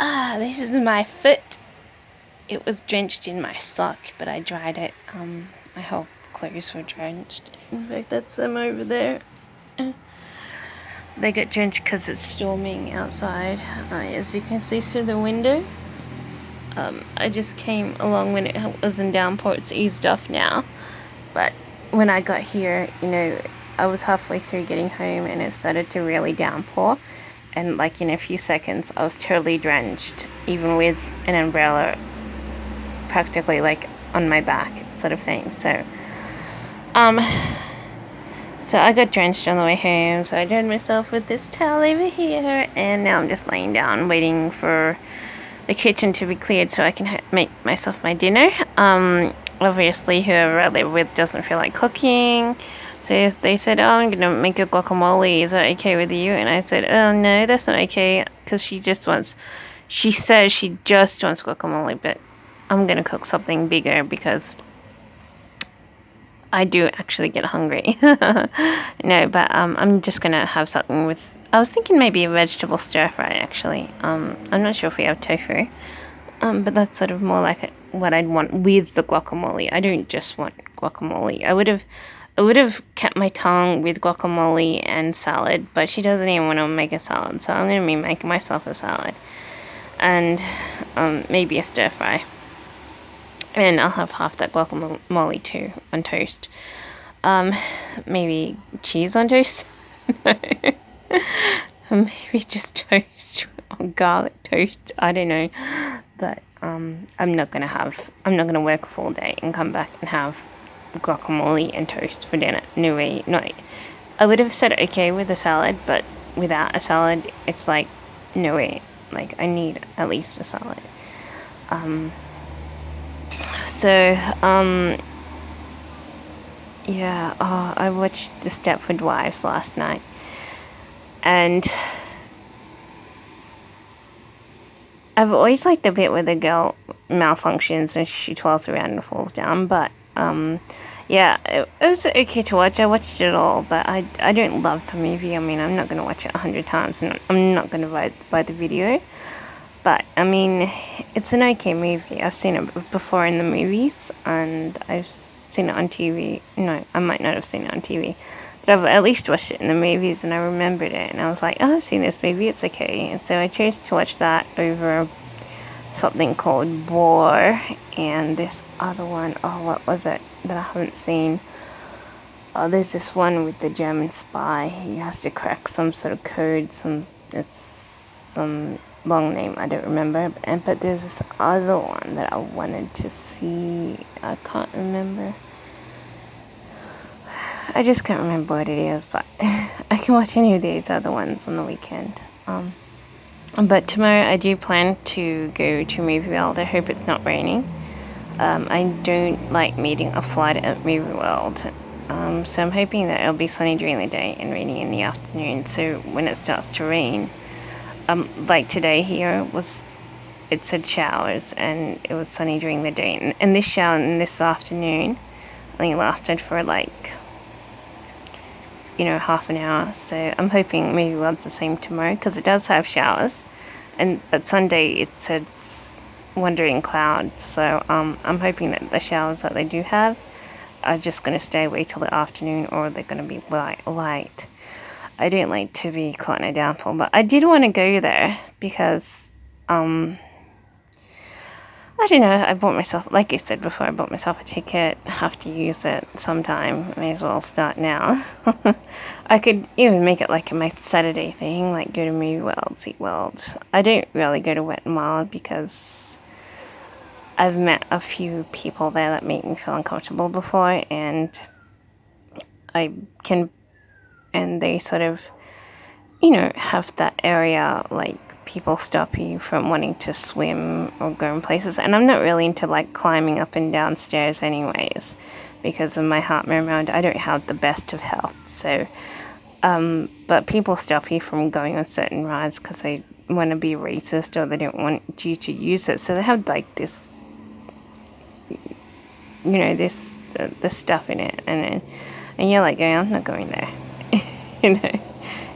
This is my foot. It was drenched in my sock, but I dried it. My whole clothes were drenched. In fact, that's them over there. They get drenched because it's storming outside. As you can see through the window. I just came along when it was in downpour. It's eased off now. But when I got here, I was halfway through getting home and it started to really downpour. And like in a few seconds, I was totally drenched, even with an umbrella practically like on my back sort of thing. So I got drenched on the way home, so I dried myself with this towel over here, and now I'm just laying down waiting for the kitchen to be cleared so I can make myself my dinner. Obviously whoever I live with doesn't feel like cooking, so they said, oh, I'm gonna make a guacamole, is that okay with you? And I said, oh no, that's not okay, because she says she just wants guacamole, but I'm gonna cook something bigger because I do actually get hungry. No, but I'm just gonna have something with, I was thinking maybe a vegetable stir fry actually. I'm not sure if we have tofu, but that's sort of more like what I'd want with the guacamole. I don't just want guacamole. I would have kept my tongue with guacamole and salad, but she doesn't even want to make a salad, so I'm gonna be making myself a salad and maybe a stir fry. And I'll have half that guacamole too on toast. Maybe cheese on toast? Maybe just toast or garlic toast. I don't know. But I'm not gonna work a full day and come back and have guacamole and toast for dinner. No way. No. I would have said okay with a salad, but without a salad, it's like no way. Like I need at least a salad. Yeah, I watched The Stepford Wives last night, and I've always liked the bit where the girl malfunctions and she twirls around and falls down, but yeah, it was okay to watch. I watched it all, but I don't love the movie. I mean, I'm not going to watch it 100 times, and I'm not going to buy the video. But, I mean, it's an okay movie. I've seen it before in the movies, and I've seen it on TV. No, I might not have seen it on TV. But I've at least watched it in the movies, and I remembered it. And I was like, oh, I've seen this movie. It's okay. And so I chose to watch that over something called War. And this other one, oh, what was it that I haven't seen? Oh, there's this one with the German spy. He has to crack some sort of code. It's some long name, I don't remember, but there's this other one that I wanted to see. I can't remember. I just can't remember what it is, but I can watch any of these other ones on the weekend. But tomorrow I do plan to go to Movie World. I hope it's not raining. I don't like meeting a flight at Movie World. So I'm hoping that it'll be sunny during the day and raining in the afternoon, so when it starts to rain, like today here it said showers and it was sunny during the day, and this shower in this afternoon I think it lasted for like half an hour. So I'm hoping maybe World's the same tomorrow, because it does have showers, but Sunday it said wandering clouds. So I'm hoping that the showers that they do have are just going to stay away till the afternoon, or they're going to be light. I don't like to be caught in a downpour, but I did want to go there because, I don't know, I bought myself, like I said before, I bought myself a ticket. I have to use it sometime. May as well start now. I could even make it like a my Saturday thing, like go to Movie World, Sea World. I don't really go to Wet n Wild because I've met a few people there that make me feel uncomfortable before, and they sort of, have that area, like, people stop you from wanting to swim or go in places. And I'm not really into, like, climbing up and down stairs anyways, because of my heart murmur. I don't have the best of health, so, but people stop you from going on certain rides because they want to be racist, or they don't want you to use it. So they have, like, this, this stuff in it, and you're like, I'm not going there.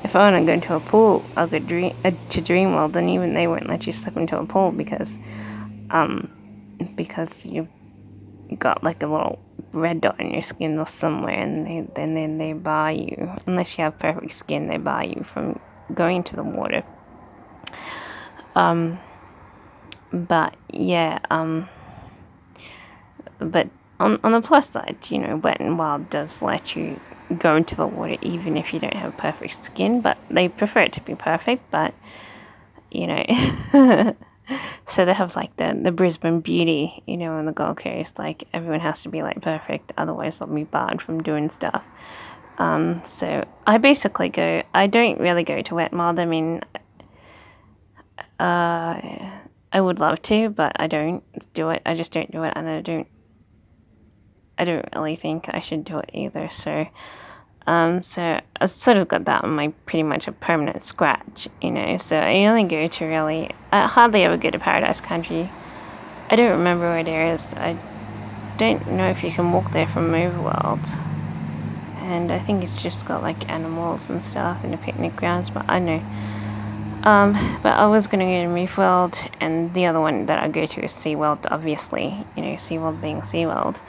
if I want to go into a pool, I'll go to Dreamworld, and even they won't let you slip into a pool because you've got like a little red dot on your skin or somewhere, and then they bar you, unless you have perfect skin, they bar you from going to the water. But yeah, but on the plus side, Wet and Wild does let you go into the water even if you don't have perfect skin, but they prefer it to be perfect. But so they have like the Brisbane Beauty, on the Gold Coast, like everyone has to be like perfect, otherwise they'll be barred from doing stuff. So I basically I don't really go to Wet and Wild. I mean, I would love to, but I don't do it. I just don't do it, and I don't really think I should do it either. So so I sort of got that on my pretty much a permanent scratch, So I only go to I hardly ever go to Paradise Country. I don't remember where it is. I don't know if you can walk there from Overworld. And I think it's just got like animals and stuff and the picnic grounds, but I don't know. But I was gonna go to MoveWorld, and the other one that I go to is SeaWorld, obviously, SeaWorld being SeaWorld.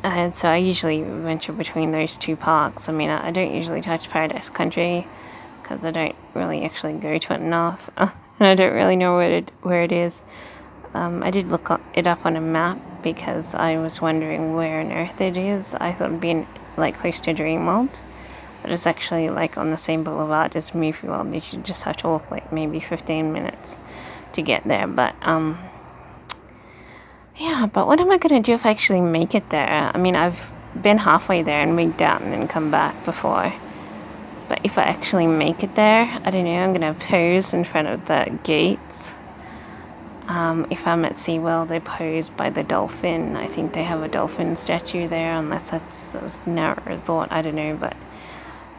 And so I usually venture between those two parks. I mean, I don't usually touch Paradise Country because I don't really actually go to it enough. And I don't really know where it is. I did look it up on a map because I was wondering where on earth it is. I thought it'd be like close to Dreamworld, but it's actually like on the same boulevard as Movie World. You should just have to walk like maybe 15 minutes to get there. But yeah, but what am I going to do if I actually make it there? I mean, I've been halfway there and wigged out and then come back before. But if I actually make it there, I don't know, I'm going to pose in front of the gates. If I'm at SeaWorld, I pose by the dolphin. I think they have a dolphin statue there, unless that's Narrow Resort, I don't know. But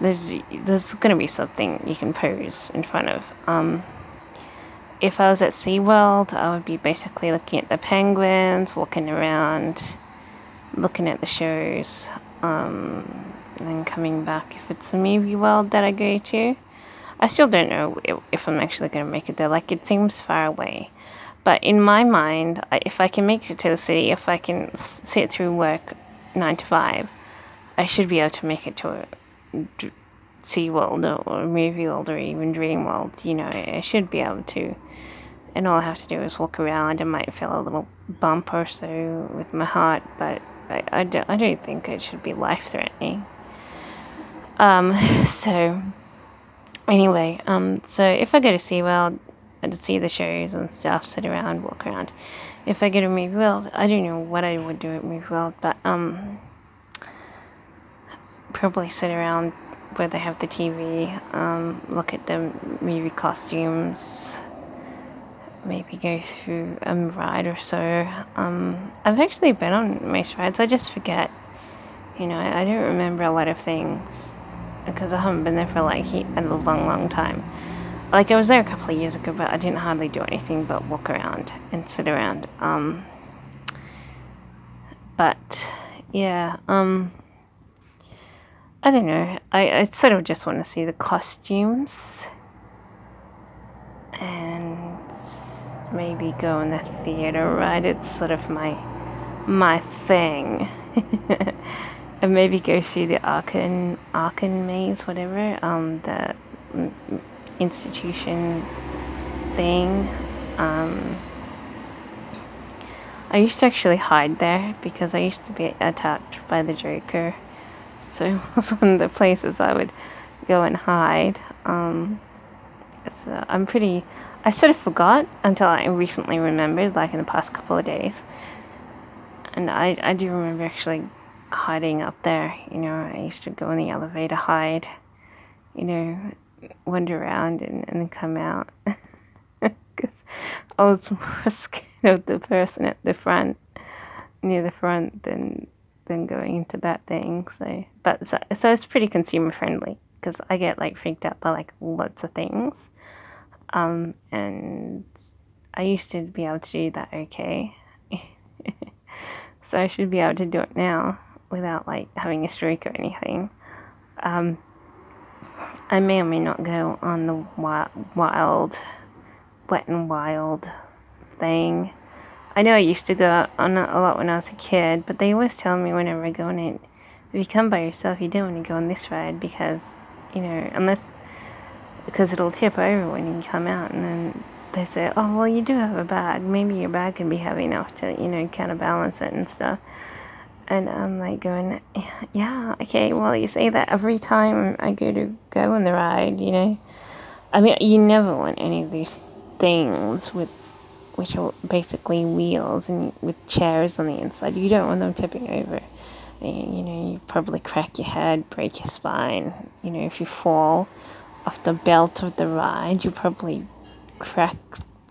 there's going to be something you can pose in front of. If I was at SeaWorld, I would be basically looking at the penguins, walking around, looking at the shows, and then coming back. If it's a Movie World that I go to, I still don't know if I'm actually going to make it there. Like, it seems far away. But in my mind, if I can make it to the city, if I can sit through work 9 to 5, I should be able to make it to a SeaWorld or Movie World or even Dreamworld. I should be able to. And all I have to do is walk around. I might feel a little bump or so with my heart, but I don't think it should be life-threatening. So anyway, so if I go to SeaWorld, I'd see the shows and stuff, sit around, walk around. If I go to Movie World, I don't know what I would do at Movie World, but probably sit around where they have the TV, look at the movie costumes, maybe go through a ride or so. I've actually been on most rides, I just forget. I don't remember a lot of things because I haven't been there for like a long time. Like, I was there a couple of years ago, but I didn't hardly do anything but walk around and sit around. But yeah, I don't know. I sort of just want to see the costumes and maybe go in the theater ride. It's sort of my thing. And maybe go through the Arkan maze, whatever, the institution thing. I used to actually hide there because I used to be attacked by the Joker. So it was one of the places I would go and hide. So I sort of forgot until I recently remembered, like in the past couple of days. And I do remember actually hiding up there. I used to go in the elevator, hide, wander around and then come out. Because I was more scared of the person at the front, near the front, than going into that thing. So it's pretty consumer friendly because I get like freaked out by like lots of things. And I used to be able to do that okay. So I should be able to do it now without like having a stroke or anything. I may or may not go on the wild, wet and wild thing. I know I used to go on a lot when I was a kid, but they always tell me whenever I go on it, if you come by yourself, you don't want to go on this ride because, because it'll tip over when you come out, and then they say, oh, well, you do have a bag. Maybe your bag can be heavy enough to, counterbalance it and stuff. And I'm like going, yeah, okay, well, you say that every time I go on the ride, I mean, you never want any of these things which are basically wheels and with chairs on the inside. You don't want them tipping over. You probably crack your head, break your spine. If you fall off the belt of the ride, you probably crack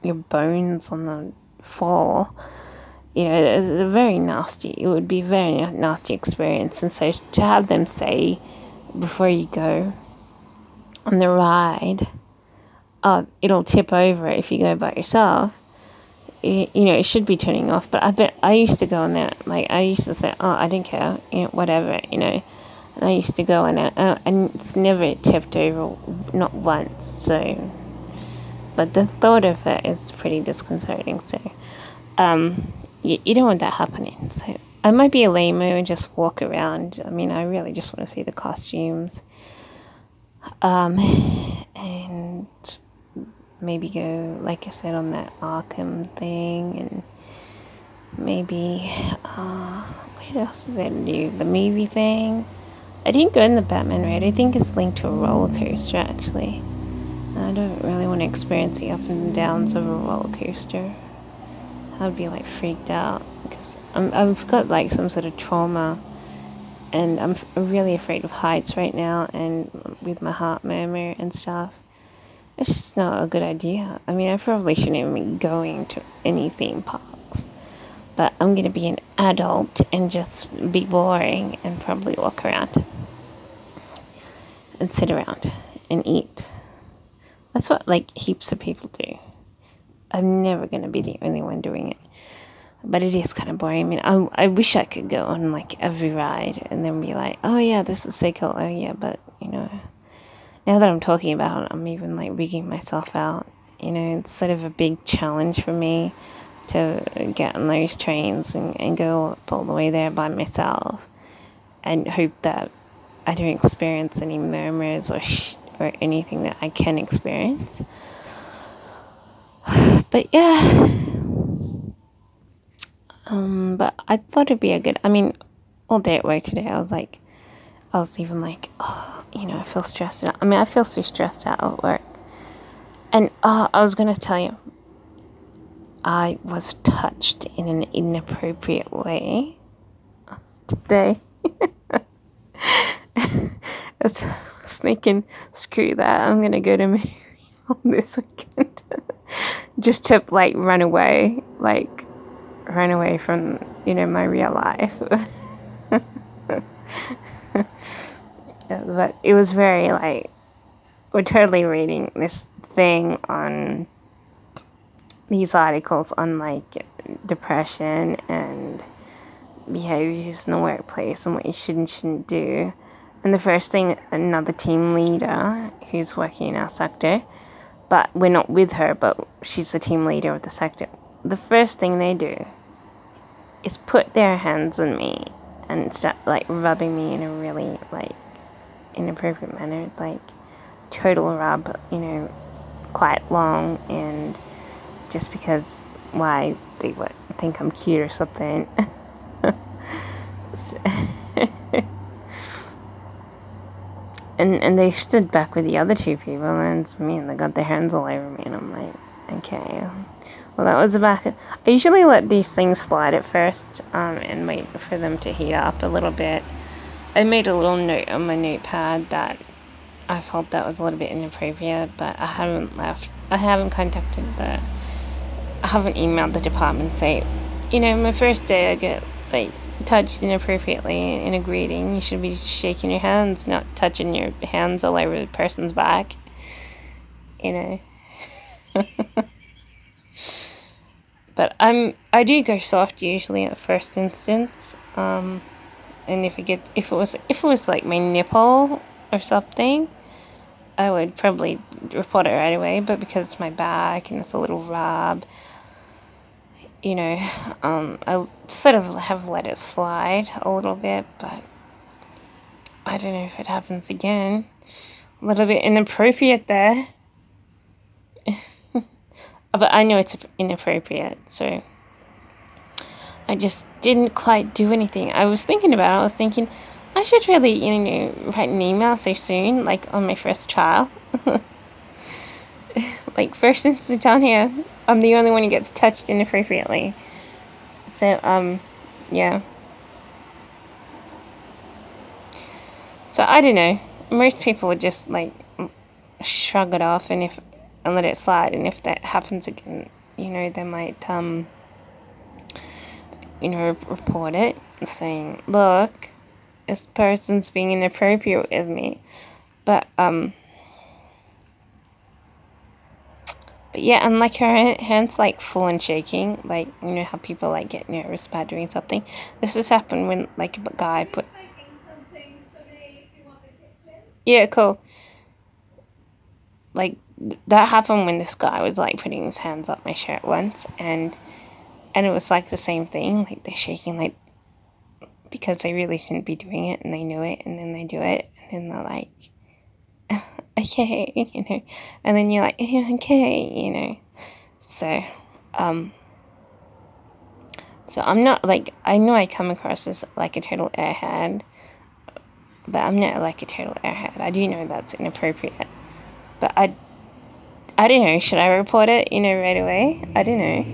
your bones on the fall. It's a very nasty, it would be a very nasty experience. And so to have them say before you go on the ride, it'll tip over if you go by yourself, it should be turning off. But I bet I used to go on that, like I used to say, oh, I don't care, whatever, and I used to go on it, and it's never tipped over, not once. So, but the thought of it is pretty disconcerting. So, you don't want that happening. So I might be a lame and just walk around. I mean, I really just want to see the costumes. And maybe go, like I said, on that Arkham thing, and maybe, what else is there to do? The movie thing. I didn't go in the Batman ride. I think it's linked to a roller coaster, actually. I don't really want to experience the up and downs of a roller coaster. I'd be like freaked out because I've got like some sort of trauma, and I'm really afraid of heights right now, and with my heart murmur and stuff. It's just not a good idea. I mean, I probably shouldn't even be going to any theme parks, but I'm going to be an adult and just be boring and probably walk around and sit around and eat. That's what like heaps of people do. I'm never going to be the only one doing it. But it is kind of boring. I mean, I wish I could go on like every ride and then be like, oh yeah, this is so cool. Oh yeah, but now that I'm talking about it, I'm even like wigging myself out. It's sort of a big challenge for me to get on those trains and go up all the way there by myself and hope that I don't experience any murmurs or anything that I can experience. But yeah, but I thought it'd be all day at work today, I was even like, oh, I feel stressed out. I mean, I feel so stressed out at work. And I was going to tell you, I was touched in an inappropriate way today. I was thinking, screw that, I'm going to go to Mary this weekend. Just to run away from my real life. But it was very we're totally reading this thing on these articles on depression and behaviors in the workplace and what you should and shouldn't do. And the first thing, another team leader who's working in our sector, but we're not with her, but she's the team leader of the sector. The first thing they do is put their hands on me and start rubbing me in a really inappropriate manner, total rub, quite long, and just because why they would think I'm cute or something. And they stood back with the other two people, and it's me, and they got their hands all over me, and I'm like, okay. Well, that was about it. I usually let these things slide at first, and wait for them to heat up a little bit. I made a little note on my notepad that I felt that was a little bit inappropriate, but I haven't emailed the department and say, my first day I get touched inappropriately in a greeting. You should be shaking your hands, not touching your hands all over the person's back. But I do go soft usually at first instance. And if it was my nipple or something, I would probably report it right away, but because it's my back and it's a little rub, you know, I sort of have let it slide a little bit, but I don't know if it happens again. A little bit inappropriate there. But I know it's inappropriate, so I just didn't quite do anything. I was thinking about it. I was thinking, I should really, write an email so soon, like on my first trial. Like, first instance down here, I'm the only one who gets touched inappropriately. So, yeah. So, I don't know. Most people would just, like, shrug it off and let it slide. And if that happens again, they might, report it, saying, look, this person's being inappropriate with me. But yeah, and like her hands like full and shaking, like how people like get nervous about doing something. This has happened when like a guy put. Yeah, cool. Like that happened when this guy was like putting his hands up my shirt once, and it was like the same thing. Like they're shaking, like because they really shouldn't be doing it, and they know it, and then they do it, and then they're like, okay, and then you're like, okay, So, so I'm not like, I know I come across as like a total airhead, but I'm not like a total airhead. I do know that's inappropriate, but I don't know. Should I report it, right away? I don't know.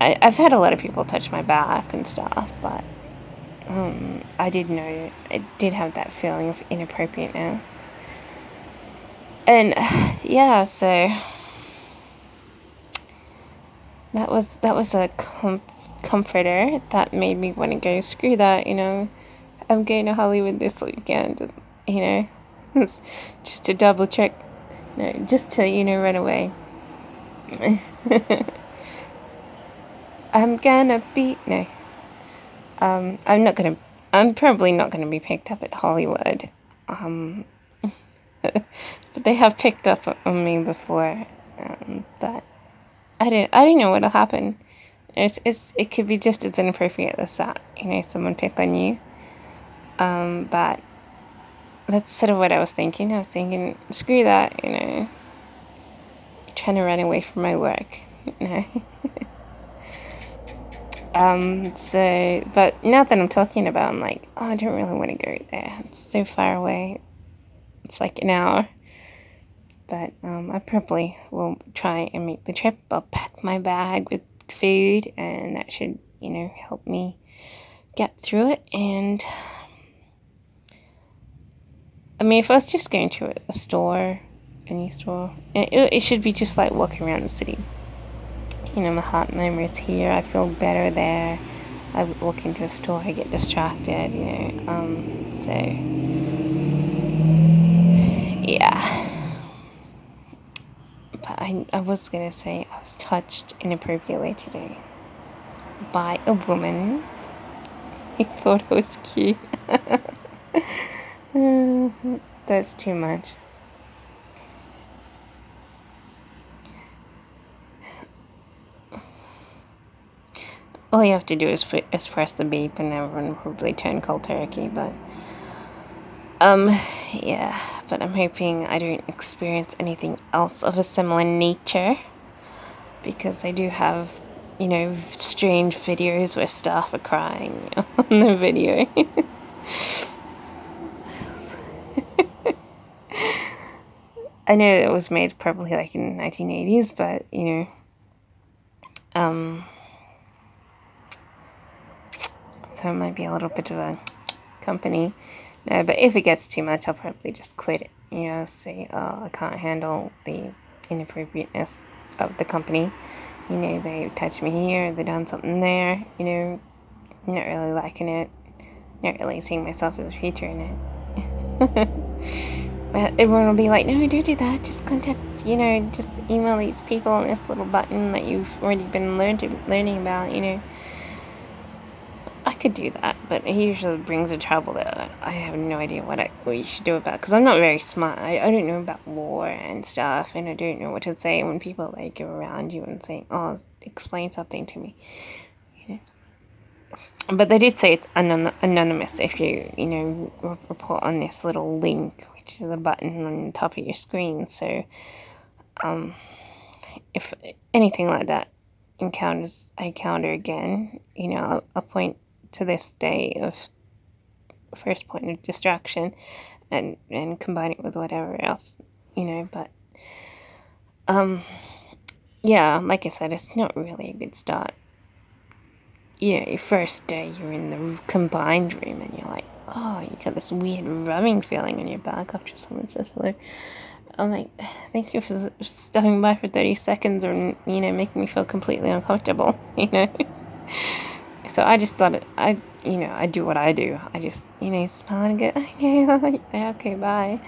I've had a lot of people touch my back and stuff, but I did know it did have that feeling of inappropriateness. And yeah, so that was a comforter that made me want to go, screw that, I'm going to Hollywood this weekend, just to double check, just to, run away. I'm gonna be, no, I'm probably not gonna be picked up at Hollywood, but they have picked up on me before, but I don't know what'll happen. It could be just as inappropriate as that, someone pick on you. But that's sort of what I was thinking. I was thinking, screw that, trying to run away from my work, So, but now that I'm talking about it, I'm like, oh, I don't really want to go there. It's so far away. It's like an hour. But I probably will try and make the trip. I'll pack my bag with food, and that should, help me get through it. And I mean, if I was just going to a store, any store, it should be just like walking around the city. My heart murmur is here. I feel better there. I walk into a store, I get distracted, so yeah. But I was gonna say I was touched inappropriately today by a woman. I thought it was cute. That's too much. All you have to do is press the beep and everyone will probably turn cold turkey, but yeah, but I'm hoping I don't experience anything else of a similar nature, because I do have, strange videos where staff are crying on the video. I know it was made probably like in the 1980s, but, so it might be a little bit of a company. No, but if it gets too much, I'll probably just quit it, say, oh, I can't handle the inappropriateness of the company. They touched me here, they done something there, not really liking it, not really seeing myself as a future in it. But everyone will be like, no, don't do that, just contact, just email these people on this little button that you've already been learning about, I could do that, but he usually brings a trouble that I have no idea what you should do about. Because I'm not very smart. I don't know about law and stuff, and I don't know what to say when people like go around you and saying, "Oh, explain something to me." But they did say it's anonymous if you report on this little link, which is a button on the top of your screen. So, if anything like that I encounter again, I'll point to this day of first point of distraction, and combine it with whatever else, But yeah, like I said, it's not really a good start. Your first day, you're in the combined room, and you're like, oh, you got this weird rubbing feeling on your back after someone says hello. I'm like, thank you for stopping by for 30 seconds or, making me feel completely uncomfortable, So I just thought I do what I do. I just, smile and go, okay, okay, bye.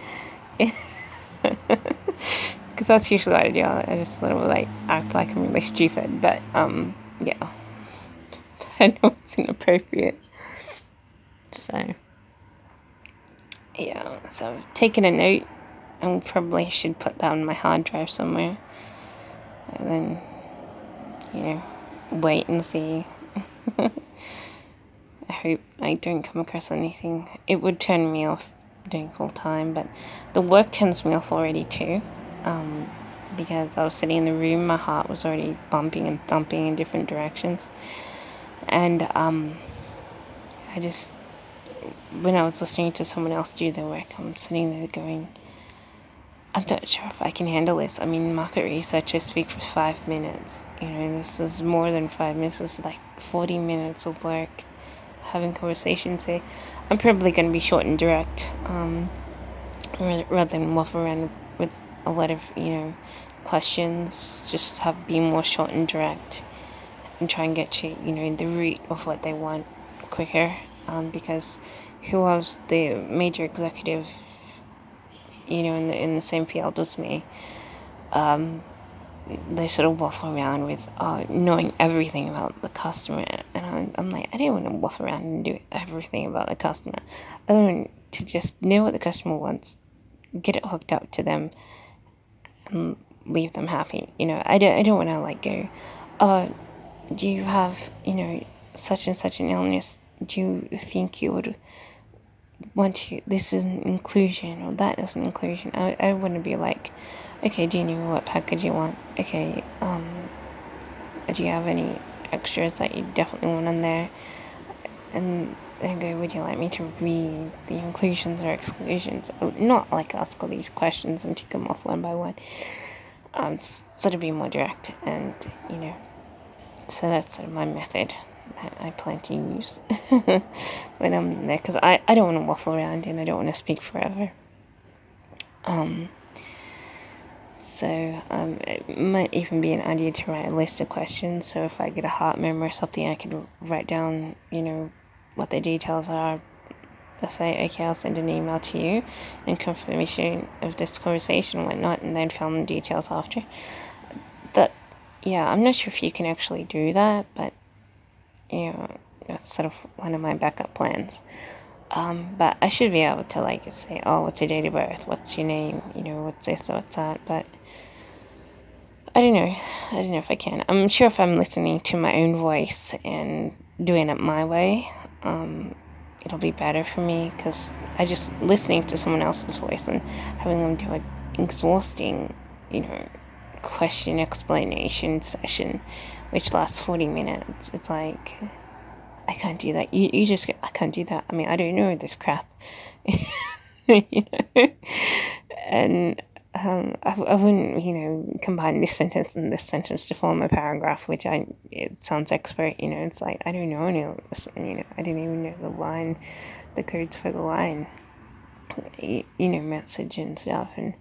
Because that's usually what I do. I just sort of like act like I'm really stupid, but, yeah. I know it's inappropriate. So, yeah, so I've taken a note. I probably should put that on my hard drive somewhere. And then, wait and see. I hope I don't come across anything. It would turn me off doing full time, but the work turns me off already too. Because I was sitting in the room, my heart was already bumping and thumping in different directions. And I just, when I was listening to someone else do their work, I'm sitting there going, I'm not sure if I can handle this. I mean, market researchers speak for 5 minutes. This is more than 5 minutes. This is like 40 minutes of work, having conversations. Say, I'm probably going to be short and direct, rather than waffle around with a lot of, questions. Just be more short and direct, and try and get to, the root of what they want quicker. Because who was the major executive, in the same field as me, they sort of waffle around with knowing everything about the customer, and I'm like, I didn't want to waffle around and do everything about the customer. I want to just know what the customer wants, get it hooked up to them, and leave them happy. I don't want to like go, do you have such and such an illness? Do you think you would want to, this is an inclusion or that is an inclusion? I wouldn't be like, okay, do you know what package you want? Okay, do you have any extras that you definitely want on there? And then go, would you like me to read the inclusions or exclusions? I would not like ask all these questions and take them off one by one. Sort of be more direct, and so that's sort of my method that I plan to use when I'm there, because I don't want to waffle around and I don't want to speak forever. So it might even be an idea to write a list of questions, so if I get a heart memo or something, I could write down, what the details are. I'll say, okay, I'll send an email to you and confirmation of this conversation and whatnot, and then fill in the details after. Yeah, I'm not sure if you can actually do that, but that's sort of one of my backup plans. But I should be able to like say, oh, what's your date of birth? What's your name? What's this, what's that? But I don't know. I don't know if I can. I'm sure if I'm listening to my own voice and doing it my way, it'll be better for me, because I just listening to someone else's voice and having them do an exhausting, question explanation session, which lasts 40 minutes. It's like, I can't do that. You just, I can't do that. I mean, I don't know this crap. And I wouldn't, combine this sentence and this sentence to form a paragraph, which it sounds expert, it's like, I don't know any of this, I didn't even know the codes for the line, message and stuff, and,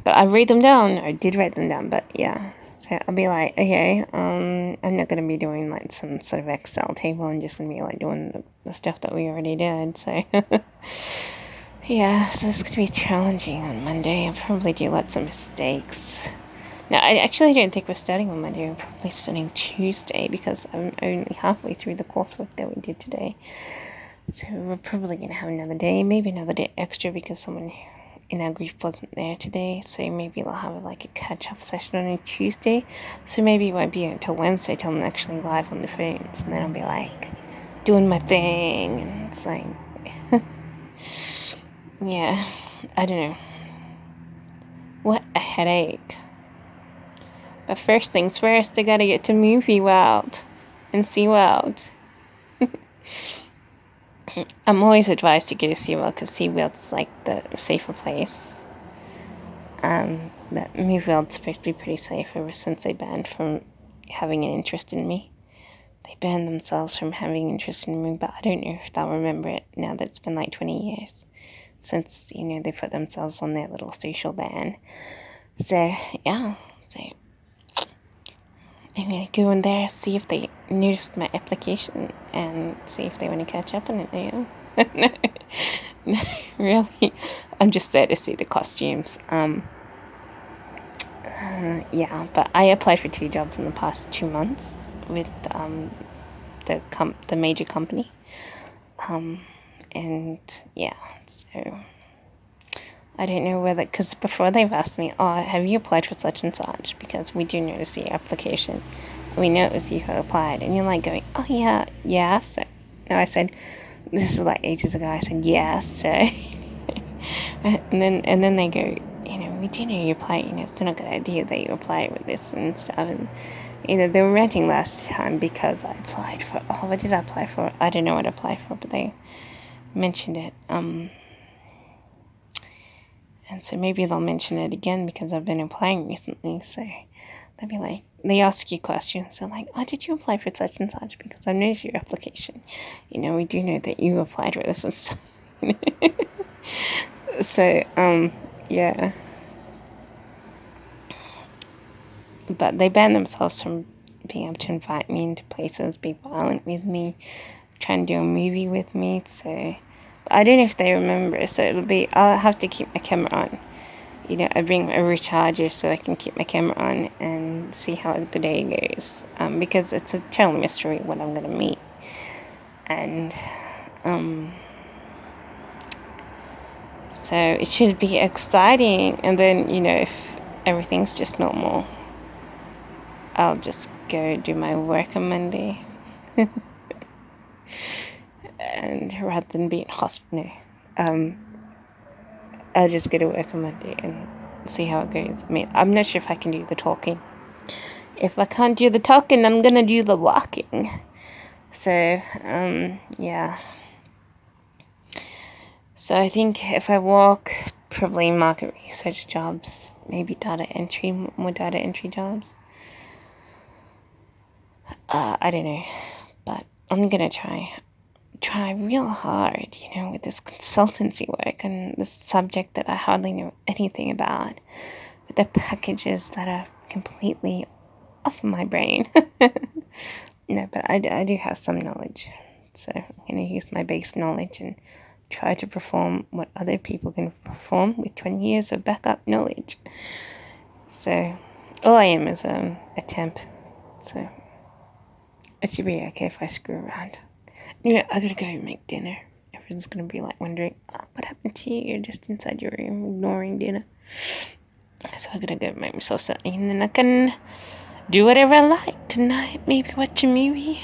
but I did write them down, but yeah, so I'll be like, okay, I'm not going to be doing like some sort of Excel table, I'm just going to be like doing the stuff that we already did, so, yeah, so it's going to be challenging on Monday. I'll probably do lots of mistakes, No, I actually don't think we're starting on Monday. We're probably starting Tuesday because I'm only halfway through the coursework that we did today. So we're probably going to have another day, maybe another day extra because someone in our group wasn't there today. So maybe we'll have like a catch-up session on a Tuesday. So maybe it won't be until Wednesday till I'm actually live on the phones. And then I'll be like doing my thing. And it's like, yeah, I don't know. What a headache. But first things first, I gotta get to Movie World and SeaWorld. I'm always advised to go to SeaWorld because SeaWorld's like the safer place. That Movie World's supposed to be pretty safe ever since they banned from having an interest in me. They banned themselves from having interest in me, but I don't know if they'll remember it now that it's been like 20 years since, they put themselves on their little social ban. So, yeah. So, I'm going to go in there, see if they noticed my application, and see if they want to catch up on it now. No, really. I'm just there to see the costumes. Yeah, but I applied for 2 jobs in the past 2 months with the major company. And yeah, so I don't know whether, because before they've asked me, oh, have you applied for such and such? Because we do notice your application. We know it was you who applied. And you're like going, oh, yeah. So, no, I said, this is like ages ago. I said, yeah, so. and then they go, we do know you applied. It's not a good idea that you applied with this and stuff. And, they were ranting last time because I applied for, what did I apply for? I don't know what I applied for, but they mentioned it. And so maybe they'll mention it again because I've been applying recently. So they'll be like, they ask you questions. They're like, oh, did you apply for such and such? Because I've noticed your application. We do know that you applied for this and stuff. So, yeah. But they banned themselves from being able to invite me into places, be violent with me, try and do a movie with me. So I don't know if they remember. So I'll have to keep my camera on. I bring a recharger so I can keep my camera on and see how the day goes. Because it's a total mystery what I'm going to meet. And so it should be exciting. And then, if everything's just normal, I'll just go do my work on Monday. And rather than be in hospital, I'll just go to work on Monday and see how it goes. I mean, I'm not sure if I can do the talking. If I can't do the talking, I'm gonna do the walking. So, yeah. So I think if I walk, probably market research jobs, maybe more data entry jobs. I don't know, but I'm gonna try real hard, with this consultancy work and this subject that I hardly know anything about, with the packages that are completely off my brain. No, but I do have some knowledge, so I'm going to use my base knowledge and try to perform what other people can perform with 20 years of backup knowledge. So all I am is a temp, so it should be okay if I screw around. Anyway, I gotta go make dinner. Everyone's gonna be like wondering, what happened to you? You're just inside your room ignoring dinner. So I gotta go make myself something and then I can do whatever I like tonight. Maybe watch a movie.